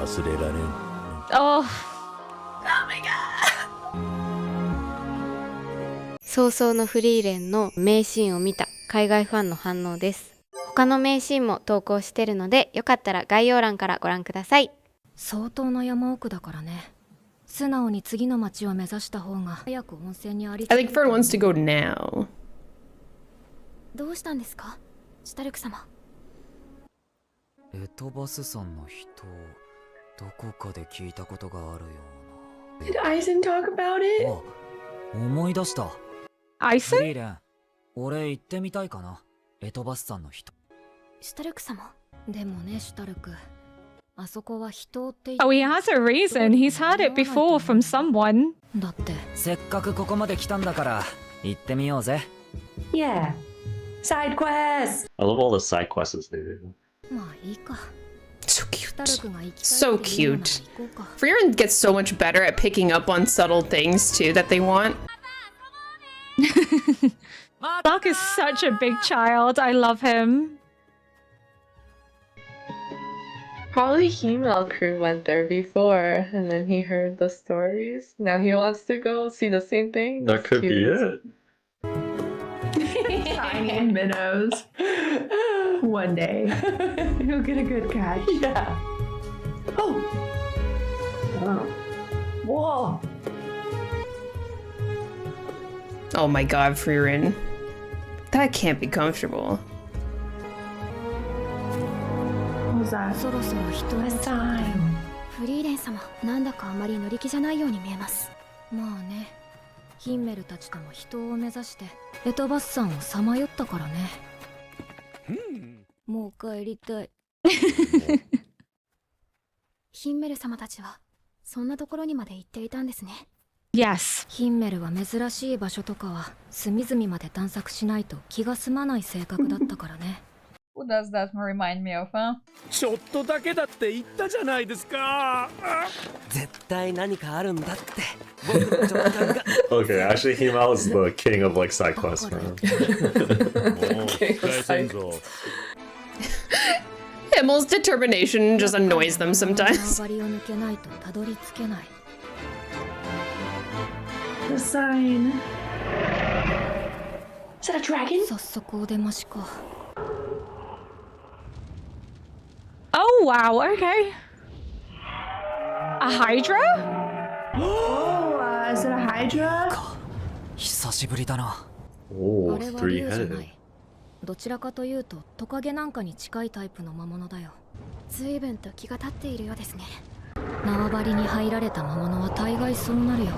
忘れられん。Oh. Oh my god. 早々のフリーレンの名シーンを見た海外ファンの反応です。他の名シーンも投稿してるので、よかったら概要欄からご覧ください。相当な山奥だからね。素直に次の町を目指した方が早く温泉にあり。I think Fern wants to go now. どうしたんですか、シュタルク様。エトバスさんの人、どこかで聞いたことがあるような。Did Eisen talk about it? あ、思い出した。Eisen？フリーレン、俺行ってみたいかな。エトバスさんの人。シュタルク様。でもね、シュタルク。あそこは人って。Oh, he has a reason. He's heard it before from someone. だって。せっかくここまで来たんだから行ってみようぜ。Yeah. Side quests. I love all the side quests they do. まあいいか。 So cute. So cute. Frieren gets so much better at picking up on subtle things too that they want. Mark is such a big child. I love him. Probably female crew went there before, and then he heard the stories. Now he wants to go see the same thing. That could be it. Tiny minnows. One day, he'll get a good catch. Yeah. Oh. Oh. Whoa. Oh my god, Frieren. That can't be comfortable. What was that? そろそろ人を It's time. フリーレン様、なんだかあまり乗り気じゃないように見えます。まあね、ヒンメルたちとも人を目指してエトバスさんをさまよったからね。もう帰りたい。ヒンメル様たちはそんなところにまで行っていたんですね。Yes. ヒンメルは珍しい場所とかは隅々まで探索しないと気が済まない性格だったからね。Who does that remind me of, huh? ちょっとだけだって言ったじゃないですか。絶対何かあるんだって。僕の直感が。Okay, actually, Himao is the king of like side quests, man. もう引き返せんぞ。Himmel's determination just annoys them sometimes. 縄張りを抜けないとたどり着けない。The sign. Is that a dragon? 早速お出ましか。Oh wow. Okay. A Hydra? Oh, is it a Hydra? 久しぶりだな。Oh, あれは竜じゃな three-headed. い。どちらかというとトカゲなんかに近いタイプの魔物だよ。随分と気が立っているようですね。縄張りに入られた魔物は大概そうなるよ。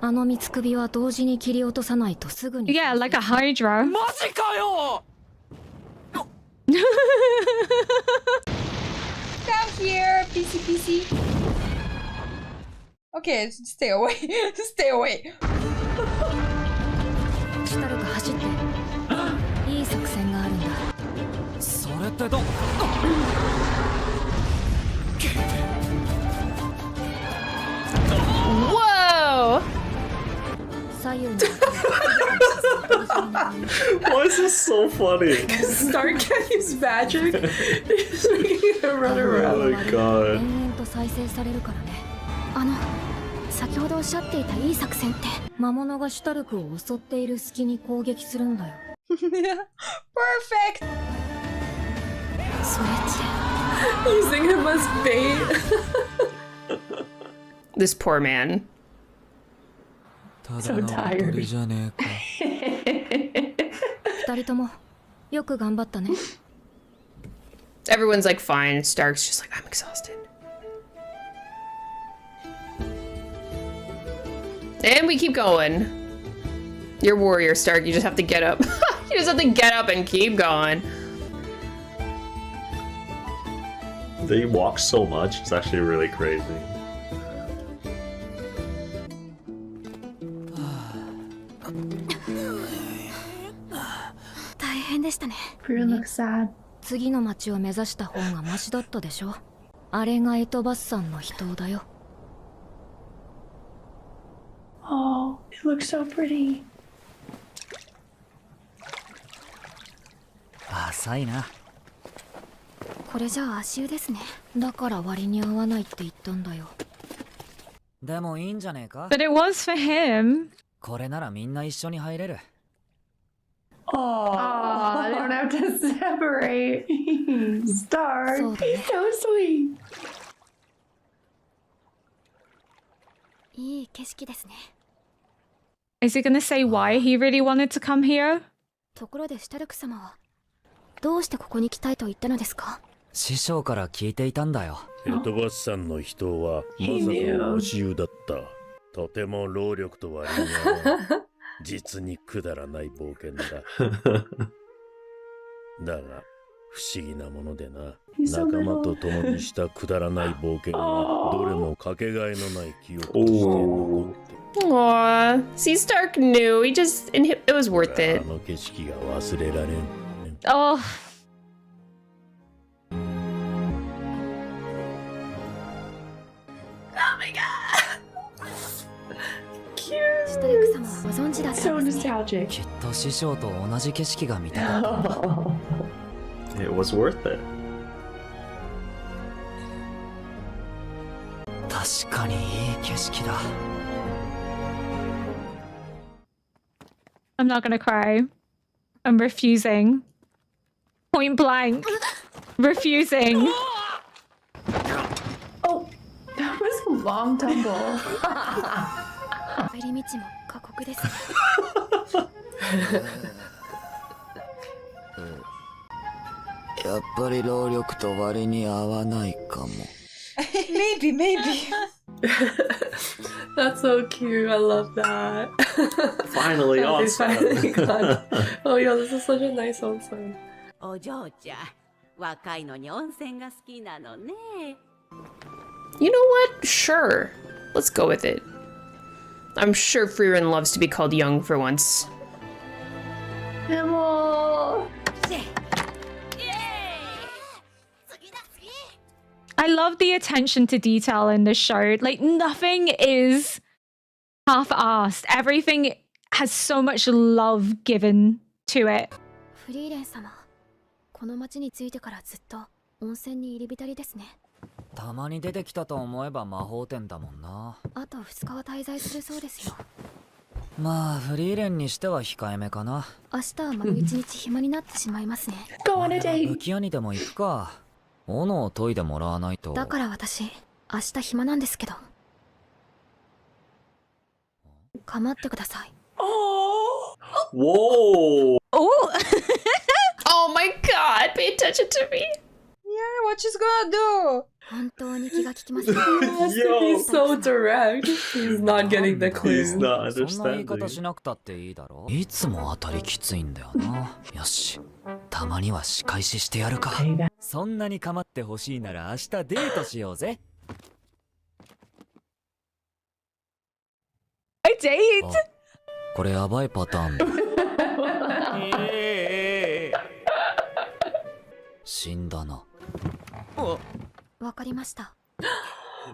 あの三つ首は同時に切り落とさないとすぐに。Yeah, like a Hydra. マジかよ。Come here, PC. Okay, stay away. Stay away. シュタルク走って。いい作戦があるんだ。それってど。Whoa! 左右に。Why is this so funny? Stark can use magic. He's making him run around. Oh my god. 延々と再生されるからね。先ほどおっしゃっていたいい作戦って、魔物がシュタルクを襲っている隙に攻撃するんだよ。Perfect. それって。Using him as bait. This poor man. ただの鳥じゃねえか。二人ともよく頑張ったね。Everyone's like fine. Stark's just like, I'm exhausted. And we keep going. You're a warrior, Stark. You just have to get up. You just have to get up and keep going. They walk so much. It's actually really crazy. 大変でしたね。 Frieren looks sad. 次の町を目指した方がマシだったでしょ。あれがエトバスさんの人だよ。Oh, it looks so pretty. 浅いな。これじゃあ足湯ですね。だから割に合わないって言ったんだよ。でもいいんじゃねえか。 But it was for him. これならみんな一緒に入れる。 Oh, they don't have to separate. Star. そうだ He's ね。 so sweet. いい景色ですね。 Is he gonna say why he really wanted to come here? ところでシュタルク様はどうしてここに来たいと言ったのですか？師匠から聞いていたんだよ。エトバスさんの人はまさか押し湯だった。とても労力と割に合わない。実にくだらない冒険だ。だが不思議なものでな。仲間と共にしたくだらない冒険はどれもかけがえのない記憶として残っている。 Aww. See, Stark knew. It was worth あ it. の景色が忘れられん。 Oh. シュタルク様はご存知だった So んですね。 nostalgic. きっと師匠と同じ景色が見たかったんだ。 It was worth it. 確かにいい景色だ。 I'm not gonna cry. I'm refusing. Point blank. Refusing. Oh, that was a long tumble. 帰り道も過酷ですね。やっぱり労力と割に合わないかも。Maybe, maybe. That's so cute. I love that. Finally, They awesome. finally got- Oh yeah, this is such a nice onsen. お嬢ちゃん、若いのに温泉が好きなのね。 You know what? Sure. Let's go with it. I'm sure Freeran loves to be called young for once. Emil. I love the attention to detail in this show. Like, nothing is half-assed. Everything has so much love given to it. フリーレン様、この町に着いてからずっと温泉に入り浸りですね。たまに出てきたと思えば魔法店だもんな。あと2日は滞在するそうですよ。まあフリーレンにしては控えめかな。明日は丸1日暇になってしまいますね。 Go on a date. 武器屋にでも行くか。斧を研いでもらわないと。だから私、明日暇なんですけど。構ってください。 Whoa! Oh! Oh my god, pay attention to me. Yeah, what she's gonna do? 本当に気が利きますね。 He's so direct. He's not getting the He's clue. not そんな言い方 understanding. しなくたっていいだろ。いつも当たりきついんだよな。よし、たまには仕返ししてやるか。そんなに構ってほしいなら明日デートしようぜ。 A date? これやばいパターンだ。死んだな。わかりました。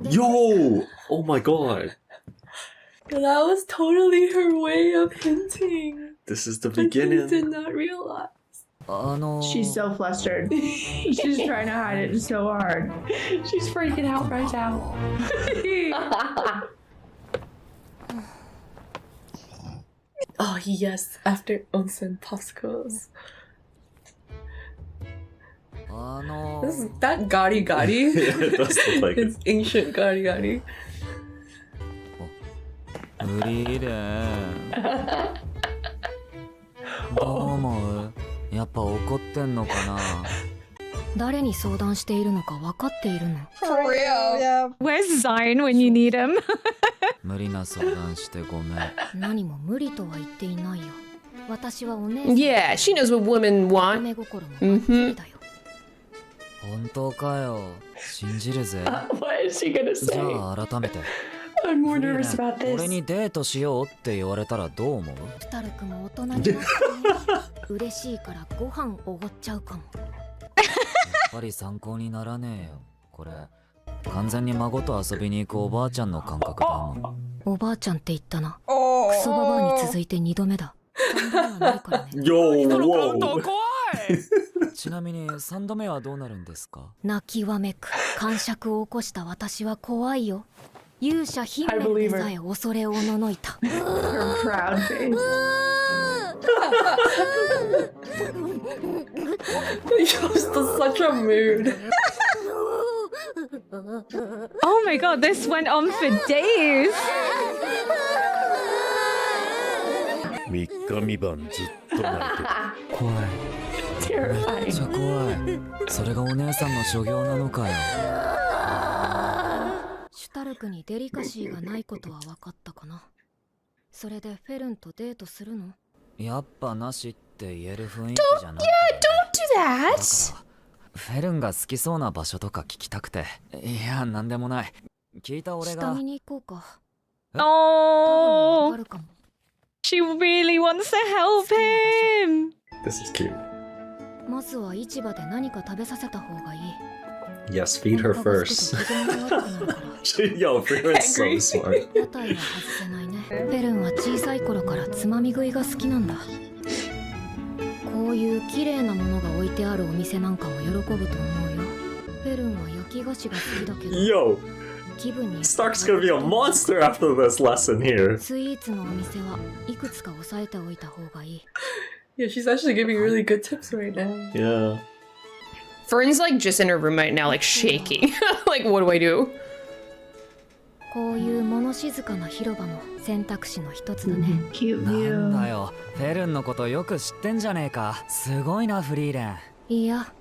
Yo! Oh my god. That was totally her way of hinting. This is the Like, he did beginning. not realize. She's so flustered. She's trying to hide it so hard. She's freaking out right now. Oh yes, after onsen popsicles. This is that gari gari. Yeah, it does look like it. It's ancient gari gari. フリーレン。どう思う？やっぱ怒ってんのかな。誰に相談しているのか分かっているの？ For real. Yeah. Where's Zion when you need him? 無理な相談してごめん。何も無理とは言っていないよ。私はお姉さん。 Yeah, she knows what women 乙 want. 女心もばっちりだよ。本当かよ。信じるぜ。 What is she gonna じ say? ゃあ改めて。 I'm more nervous about 俺 this. にデートしようって言われたらどう思う？シュタルクも大人になってね。嬉しいからご飯おごっちゃうかも。やっぱり参考にならねえよ。これ完全に孫と遊びに行くおばあちゃんの感覚だもん。おばあちゃんって言ったな。 Oh. クソババアに続いて2度目だ。3度目はないからね。Yo, 人のカウント whoa. 怖い。ちなみに3度目はどうなるんですか？泣きわめく感触を起こした私は怖いよ。勇者ヒンメルでさえ恐れおののいた。Her proud face. Just such a mood. Oh my god, this went on for days. 3日3晩ずっと泣いてた。怖い。めっちゃ怖い。それがお姉さんの所業なのかよ。シュタルクにデリカシーがないことは分かったかな。それでフェルンとデートするの？やっぱなしって言える雰囲気じゃない。Don't do that. だからフェルンが好きそうな場所とか聞きたくて。いや、なんでもない。聞いた俺が。下見に行こうか。Oh, わかるかも。she really wants to help him. This is cute. まずは市場で何か食べさせた方がいい。 Yes, feed her first. Yo, Freeman's so smart. 屋台は外せないね。フェルンは小さい頃からつまみ食いが好きなんだ。こういう綺麗なものが置いてあるお店なんかも喜ぶと思うよ。フェルンは焼き菓子が好きだけど。 Yo, 気分に Stark's gonna be a monster after this lesson here. スイーツのお店はいくつか押さえておいた方がいい。 Yeah, she's actually giving really good tips right now. Yeah. Fern's like just in her room right now, like shaking. Like, what do I do? こういう物静かな広場も選択肢の一つだね。Cute なん view. だよ、フェルンのことよく知ってんじゃねえか。すごいな、フリーレン。いや、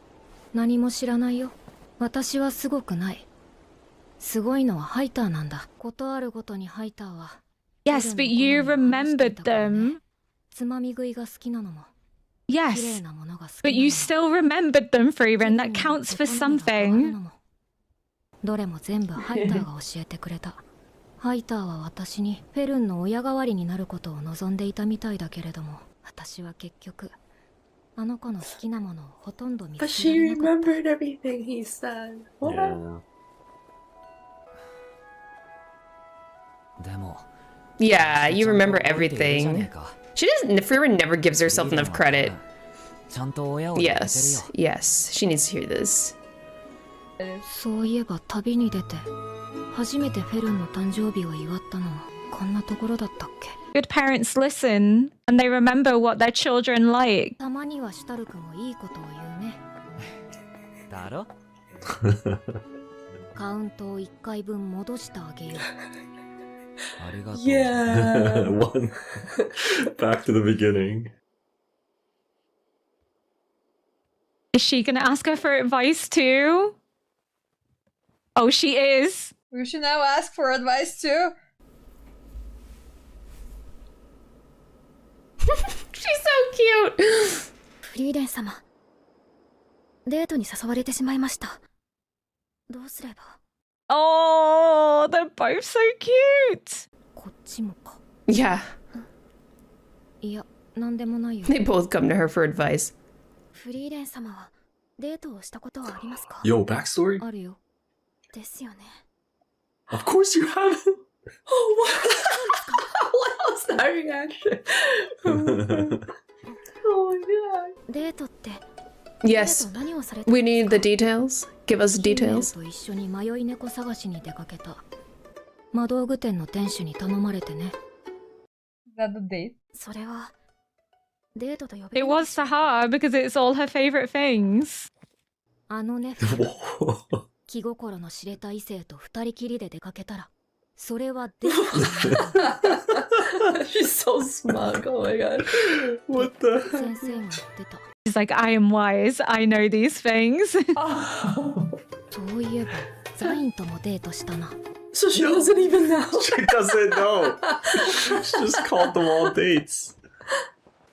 何も知らないよ。私はすごくない。すごいのはハイターなんだ。ことあるごとにハイターは。 Yes, but you remembered them. つまみ食いが好きなのも。 Yes, 綺麗なものが好きなのも。 but you still remembered them, Freeman. That counts for something. どれも全部ハイターが教えてくれた。ハイターは私にフェルンの親代わりになることを望んでいたみたいだけれども、私は結局あの子の好きなものをほとんど見つ But け she られなかった。 remembered everything he said. What? Yeah. でも Yeah, you remember everything. She doesn't. Freeman never gives herself enough credit. ちゃんと親を入れてるよ。 Yes, yes. She needs to hear this. そういえば旅に出て初めてフェルンの誕生日を祝ったのもこんなところだったっけ。 Good parents listen and they remember what their children like. たまにはシュタルクもいいことを言うね。だろ？カウントを1回分戻してあげよう。ありがとう。Yeah. One. Back to the beginning. Is she gonna ask her for advice too? Oh, she is. We should now ask for advice too. She's so cute. フリーレン様、デートに誘われてしまいました。どうすれば。 Oh, they're both so cute. こっちもか。 Yeah, いや、なんでもないよ。 they both come to her for advice. フリーレン様はデートをしたことはありますか？ Yo, backstory? あるよ。ですよね。 Of course you haven't. Oh, what? What was that reaction? Oh my god. デートって。 Yes. デート何をされた We んです need か？ the details. Give us ヒンメル details. と一緒に迷い猫探しに出かけた。魔道具店の店主に頼まれてね。 Is that the date? それはデートと呼べ It る。 was to her because it's all her favorite things. あのね、 Whoa. 気心の知れた異性と二人きりで出かけたら、それはデートじゃない。 She's so smug. Oh my god. What the? 先生が言ってた。 She's like, I am wise. I know these things. そういえば、ザインともデートしたな。 So she doesn't even know. She doesn't know. She just called them all dates.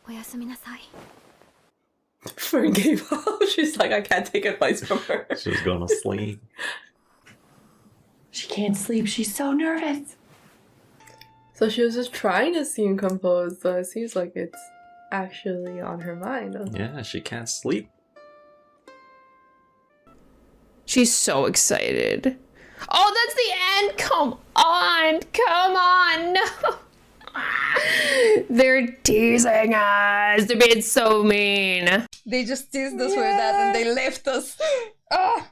おやすみなさい。 Fern gave up. She's like, I can't take advice from her. She's gonna sleep. She can't sleep. She's so nervous. So she was just trying to seem composed, so it seems like it's actually on her mind. Yeah, she can't sleep. She's so excited. Oh, that's the end. Come on. Come on. No. They're teasing us. They're being so mean. They just teased us with that and they left us. Oh.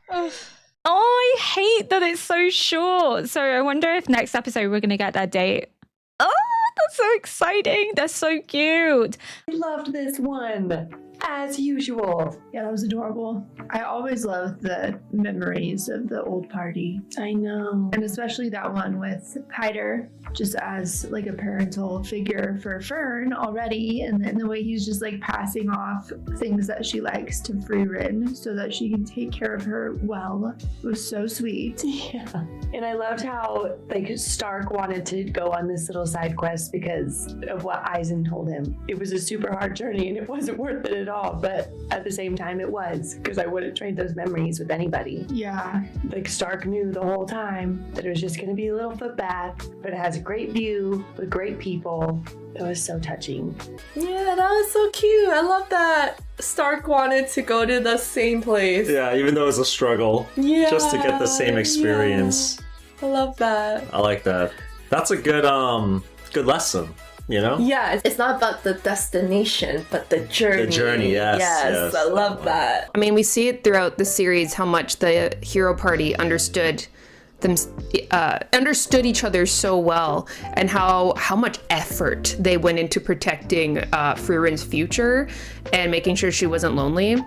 Oh, I hate that it's so short. So I wonder if next episode we're going to get that date. Oh, that's so exciting. That's so cute. I loved this one. As usual. Yeah, that was adorable. I always loved the memories of the old party. I know. And especially that one with Hyder, just as like a parental figure for Fern already. And then the way he's just like passing off things that she likes to Frieren so that she can take care of her well. It was so sweet. Yeah. And I loved how like Stark wanted to go on this little side quest because of what Eisen told him. It was a super hard journey and it wasn't worth it at all, but at the same time it was, because I wouldn't trade those memories with anybody. Yeah. Like Stark knew the whole time that it was just going to be a little footbath, but it has a great view with great people. It was so touching. Yeah, that was so cute. I love that Stark wanted to go to the same place. Yeah, even though it was a struggle. Yeah. Just to get the same experience. Yeah. I love that. I like that. That's a good good lesson. You know? Yeah, it's not about the destination, but the journey. The journey, yes. I love that. I mean, we see it throughout the series how much the hero party understood each other so well, and how much effort they went into protecting Friren's future and making sure she wasn't lonely.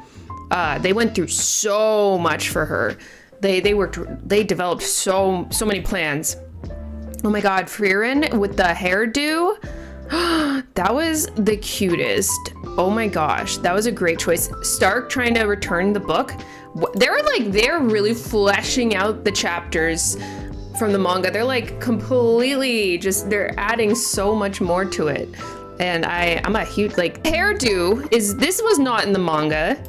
They went through so much for her. They developed so many plans. Oh my god, Frieren with the hairdo. That was the cutest. Oh my gosh, that was a great choice. Stark trying to return the book. They're really fleshing out the chapters from the manga. They're like completely they're adding so much more to it. And I'm a huge hairdo this was not in the manga.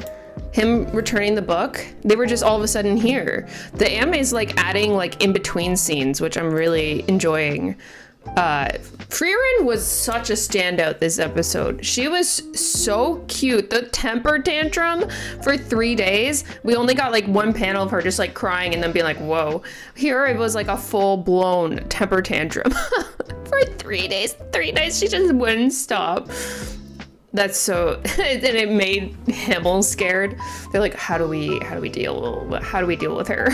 Him returning the book, they were just all of a sudden here. The anime is adding in between scenes, which I'm really enjoying. Frieren was such a standout this episode. She was so cute. The temper tantrum for 3 days. We only got one panel of her just crying and then being whoa. Here it was a full-blown temper tantrum for 3 days. 3 days she just wouldn't stop. That's so, and it made Himmel scared. They're like, how do we deal with her?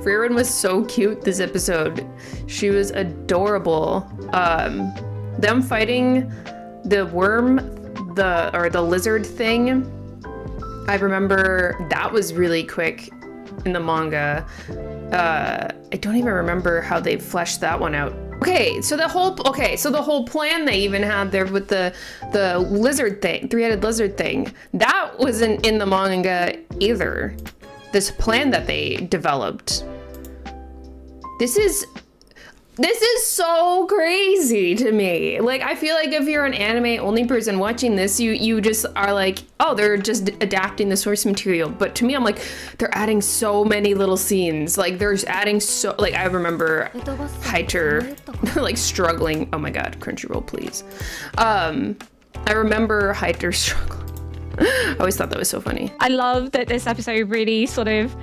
Frieren was so cute this episode. She was adorable. Them fighting the worm, the lizard thing. I remember that was really quick in the manga. I don't even remember how they fleshed that one out. Okay, so the whole plan they even had there with the lizard thing, three-headed lizard thing, that wasn't in the manga either. This plan that they developed. This is so crazy to me. I feel like if you're an anime only person watching this, you just are oh, they're just adapting the source material. But to me, I'm they're adding so many little scenes. They're adding so, I remember Hyter, struggling. Oh my god, Crunchyroll, please. I remember Hyter struggling. I always thought that was so funny. I love that this episode really sort of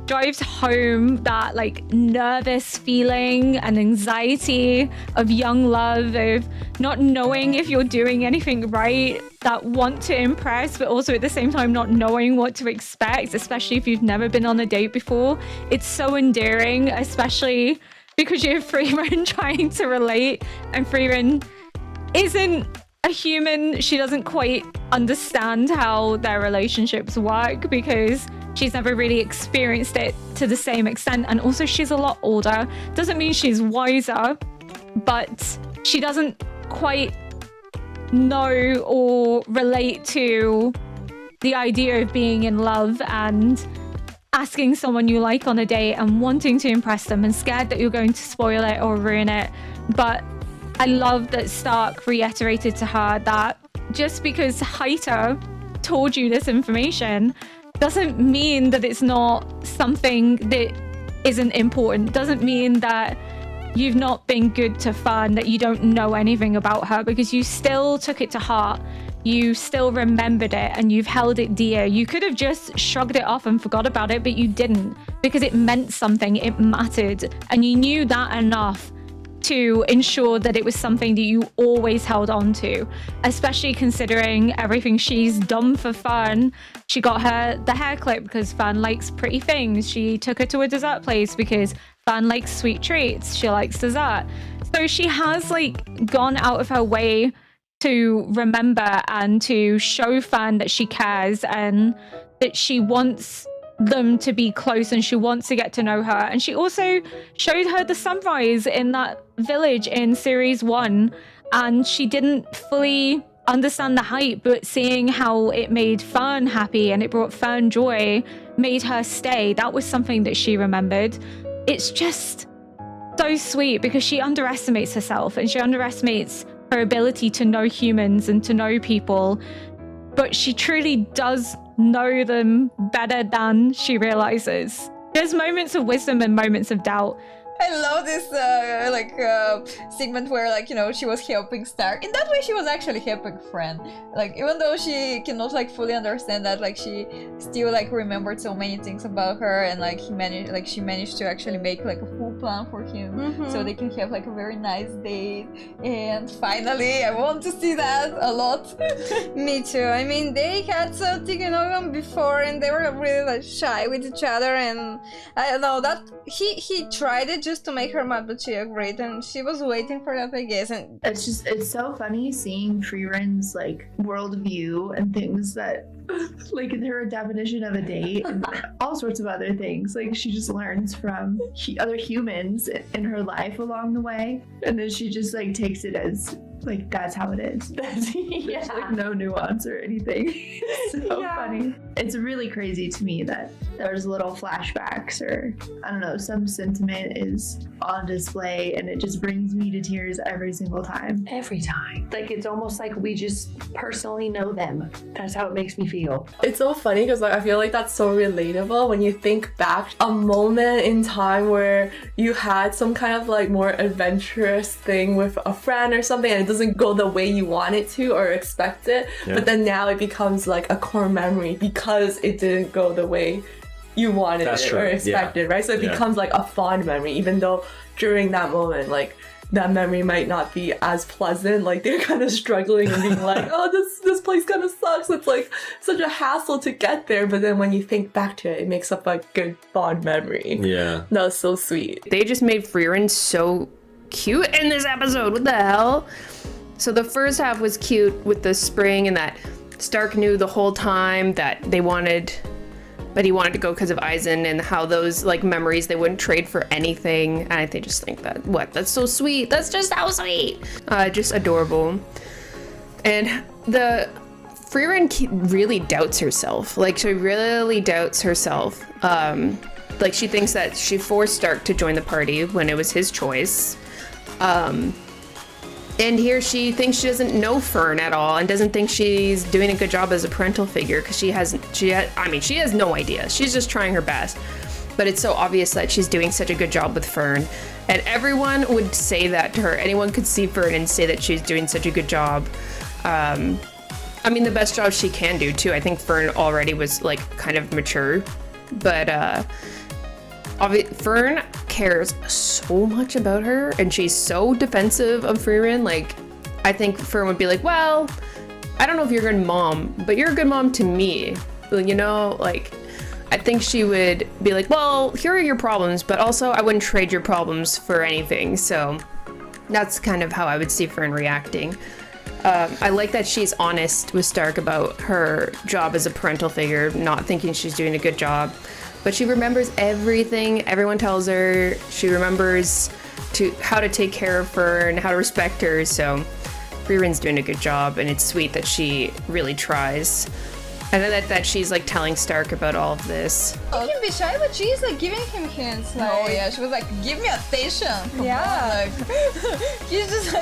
drives home that nervous feeling and anxiety of young love, of not knowing if you're doing anything right, that want to impress but also at the same time not knowing what to expect, especially if you've never been on a date before. It's so endearing, especially because you have Frieren trying to relate, and Frieren isn't a human. She doesn't quite understand how their relationships work because she's never really experienced it to the same extent, and also she's a lot older. Doesn't mean she's wiser, but she doesn't quite know or relate to the idea of being in love and asking someone you like on a date and wanting to impress them and scared that you're going to spoil it or ruin it. But I love that Stark reiterated to her that just because Hyter told you this information doesn't mean that it's not something that isn't important. Doesn't mean that you've not been good to Fern, that you don't know anything about her, because you still took it to heart. You still remembered it and you've held it dear. You could have just shrugged it off and forgot about it, but you didn't, because it meant something, it mattered, and you knew that enough to ensure that it was something that you always held on to, especially considering everything she's done for Fern. She got her the hair clip because Fern likes pretty things. She took her to a dessert place because Fern likes sweet treats. She likes dessert. So she has like gone out of her way to remember and to show Fern that she cares and that she wants them to be close and she wants to get to know her. And she also showed her the sunrise in that village in series 1, and she didn't fully understand the hype, but seeing how it made Fern happy and it brought Fern joy made her stay. That was something that she remembered. It's just so sweet because she underestimates herself and she underestimates her ability to know humans and to know people, but she truly does know them better than she realizes. There's moments of wisdom and moments of doubt. I love this segment where, like, you know, she was helping Stark. In that way, she was actually helping Fran. Like, even though she cannot like fully understand that, like, she still like remembered so many things about her, and like she managed to actually make like a full plan for him, so they can have like a very nice date. And finally, I want to see that a lot. Me too. I mean, they had something in on before, and they were really like shy with each other, and I don't know that he tried it just to make her mad, but she agreed, and she was waiting for that, I guess. And it's so funny seeing Freeren's like worldview and things that like her definition of a date and all sorts of other things. Like she just learns from other humans in her life along the way, and then she just like takes it as like that's how it is. There's like no nuance or anything. It's so funny. It's really crazy to me that there's little flashbacks or I don't know, some sentiment is on display and it just brings me to tears every single time. Every time. Like it's almost like we just personally know them. That's how it makes me feel. It's so funny because like I feel like that's so relatable when you think back a moment in time where you had some kind of like more adventurous thing with a friend or something and it doesn't go the way you want it to or expect it, but then now it becomes like a core memory because it didn't go the way you wanted it or expected, right? So it becomes like a fond memory, even though during that moment like that memory might not be as pleasant, like they're kind of struggling and being like, oh, this place kind of sucks, it's like such a hassle to get there, but then when you think back to it, it makes up a good fond memory. Yeah, that was so sweet. They just made Freeren so cute in this episode. What the hell? So the first half was cute with the spring and that Stark knew the whole time that they wanted, but he wanted to go because of Eisen, and how those like memories they wouldn't trade for anything. And I just think that that's so sweet. That's just so sweet. Just adorable. And the Freeren really doubts herself. Like she really doubts herself. Like she thinks that she forced Stark to join the party when it was his choice. And here she thinks she doesn't know Fern at all and doesn't think she's doing a good job as a parental figure because she has no idea. She's just trying her best. But it's so obvious that she's doing such a good job with Fern. And everyone would say that to her. Anyone could see Fern and say that she's doing such a good job. I mean, the best job she can do too. I think Fern already was like kind of mature. But Fern cares so much about her and she's so defensive of Freeren. Like, I think Fern would be like, well, I don't know if you're a good mom, but you're a good mom to me. You know, like, I think she would be like, well, here are your problems, but also I wouldn't trade your problems for anything. So that's kind of how I would see Fern reacting. I like that she's honest with Stark about her job as a parental figure, not thinking she's doing a good job. But she remembers everything everyone tells her. She remembers how to take care of her and how to respect her. So Freeren's doing a good job, and it's sweet that she really tries. And then that she's like telling Stark about all of this. He can be shy, but she's like giving him hints. Like, Oh yeah, she was like, give me attention. Come on, like, he's just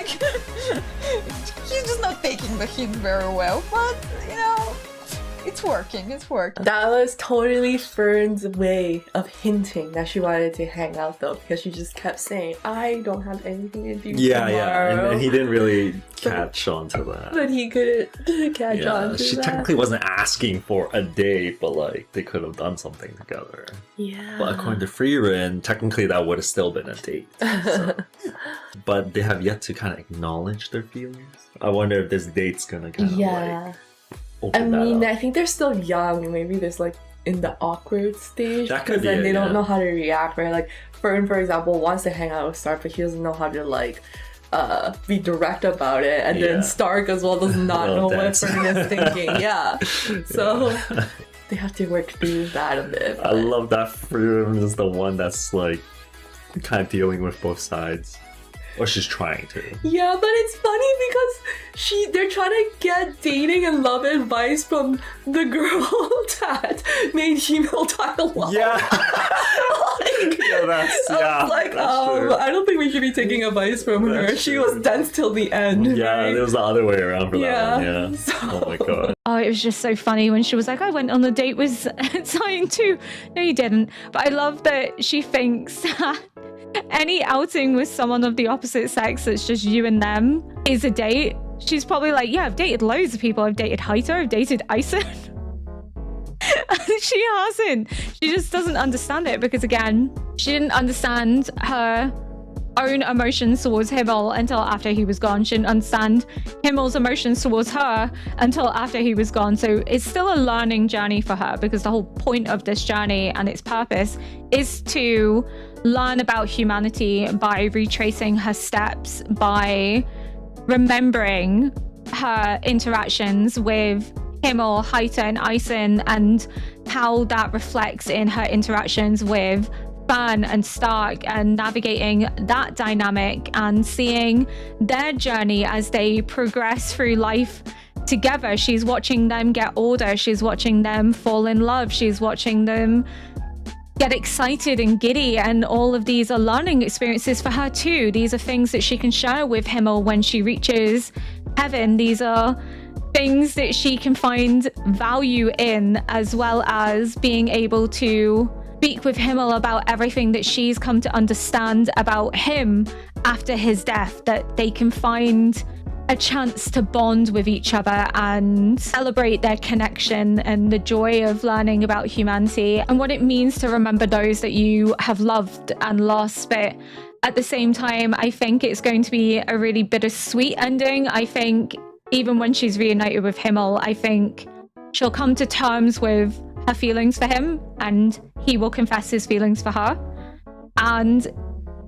not taking the hint very well, but you know, it's working. That was totally Fern's way of hinting that she wanted to hang out though, because she just kept saying, I don't have anything to do tomorrow. And he didn't really catch on to that. But he couldn't catch on to she that. technically wasn't asking for a date, but like they could have done something together. Yeah. But according to Freeren, technically that would have still been a date. So. but they have yet to kind of acknowledge their feelings. I wonder if this date's gonna kind of like open that up. I think they're still young. Maybe there's like in the awkward stage That could because then be they it, don't yeah. know how to react, right? Like Fern, for example, wants to hang out with Stark, but he doesn't know how to like be direct about it, and then Stark as well does not know what Fern is thinking. So they have to work through that a bit. I love that Fern is the one that's like kind of dealing with both sides. Or she's trying to. Yeah, but it's funny because they're trying to get dating and love advice from the girl that made female dialogue. Yeah. That's true. I don't think we should be taking advice from her. That's She true. was dense till the end. Yeah, right? it was the other way around for that one. Yeah. So- Oh my god. Oh, it was just so funny when she was like, I went on a date with Zion too. No, you didn't. But I love that she thinks that any outing with someone of the opposite sex that's just you and them is a date. She's probably like, yeah, I've dated loads of people. I've dated Haylo, I've dated Ison. She hasn't. She just doesn't understand it because, again, she didn't understand her own emotions towards Himmel until after he was gone. She didn't understand Himmel's emotions towards her until after he was gone. So it's still a learning journey for her because the whole point of this journey and its purpose is to learn about humanity by retracing her steps, by remembering her interactions with Himmel, Haylo, and Ison, and how that reflects in her interactions with Fern and Stark, and navigating that dynamic and seeing their journey as they progress through life together. She's watching them get older. She's watching them fall in love. She's watching them get excited and giddy, and all of these are learning experiences for her too. These are things that she can share with Himmel when she reaches heaven. These are things that she can find value in, as well as being able to speak with Himmel about everything that she's come to understand about him after his death, that they can find a chance to bond with each other and celebrate their connection and the joy of learning about humanity and what it means to remember those that you have loved and lost. But at the same time, I think it's going to be a really bittersweet ending. I think even when she's reunited with Himmel, I think she'll come to terms with her feelings for him, and he will confess his feelings for her, and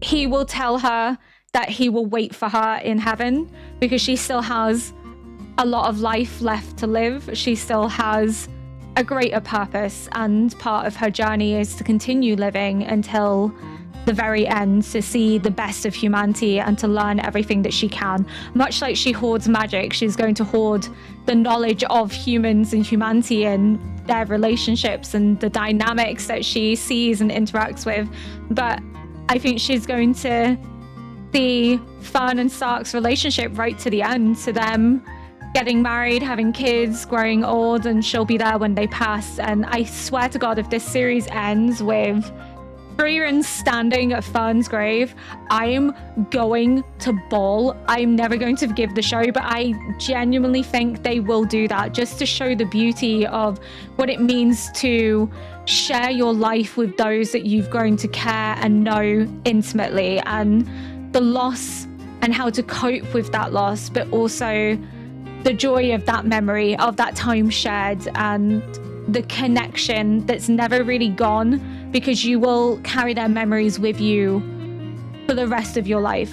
he will tell her that he will wait for her in heaven because she still has a lot of life left to live. She still has a greater purpose, and part of her journey is to continue living until the very end, to see the best of humanity and to learn everything that she can. Much like she hoards magic, she's going to hoard the knowledge of humans and humanity and their relationships and the dynamics that she sees and interacts with. But I think she's going to see Fern and Stark's relationship right to the end, to them getting married, having kids, growing old, and she'll be there when they pass. And I swear to God, if this series ends with Frieren standing at Fern's grave, I'm going to bawl. I'm never going to forgive the show, but I genuinely think they will do that just to show the beauty of what it means to share your life with those that you've grown to care and know intimately, and the loss and how to cope with that loss, but also the joy of that memory, of that time shared, and the connection that's never really gone, because you will carry their memories with you for the rest of your life.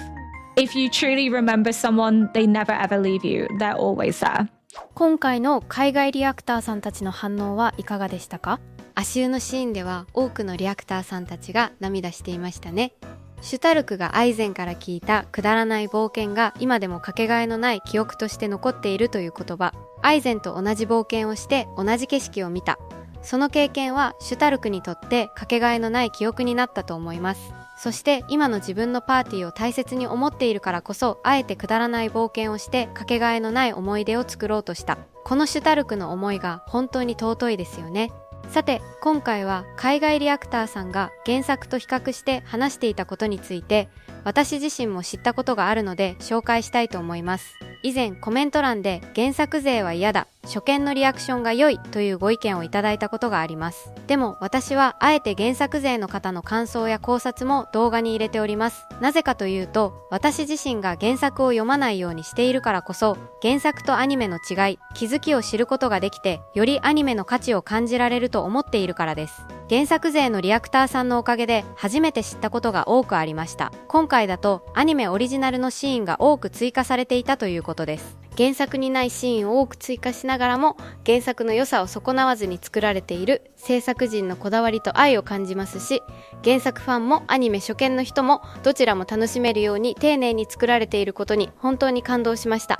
If you truly remember someone, they never ever leave you. They're always there. 今回の海外リアクターさんたちの反応はいかがでしたか？足湯のシーンでは多くのリアクターさんたちが涙していましたね。シュタルクがアイゼンから聞いたくだらない冒険が今でもかけがえのない記憶として残っているという言葉。アイゼンと同じ冒険をして同じ景色を見た。その経験はシュタルクにとってかけがえのない記憶になったと思います。そして今の自分のパーティーを大切に思っているからこそ、あえてくだらない冒険をしてかけがえのない思い出を作ろうとした。このシュタルクの思いが本当に尊いですよね。さて、今回は海外リアクターさんが原作と比較して話していたことについて、私自身も知ったことがあるので紹介したいと思います。以前コメント欄で原作勢は嫌だ、初見のリアクションが良いというご意見をいただいたことがあります。でも私はあえて原作勢の方の感想や考察も動画に入れております。なぜかというと、私自身が原作を読まないようにしているからこそ、原作とアニメの違い、気づきを知ることができて、よりアニメの価値を感じられると思っているからです。原作勢のリアクターさんのおかげで初めて知ったことが多くありました。今回だとアニメオリジナルのシーンが多く追加されていたということです。原作にないシーンを多く追加しながらも原作の良さを損なわずに作られている制作陣のこだわりと愛を感じますし、原作ファンもアニメ初見の人もどちらも楽しめるように丁寧に作られていることに本当に感動しました。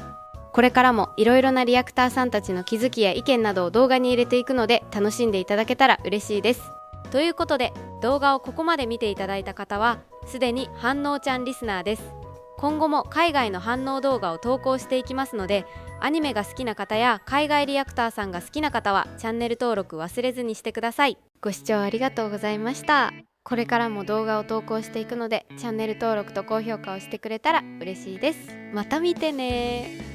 これからもいろいろなリアクターさんたちの気づきや意見などを動画に入れていくので、楽しんでいただけたら嬉しいです。ということで、動画をここまで見ていただいた方はすでに反応ちゃんリスナーです。今後も海外の反応動画を投稿していきますので、アニメが好きな方や海外リアクターさんが好きな方はチャンネル登録忘れずにしてください。ご視聴ありがとうございました。これからも動画を投稿していくので、チャンネル登録と高評価をしてくれたら嬉しいです。また見てね。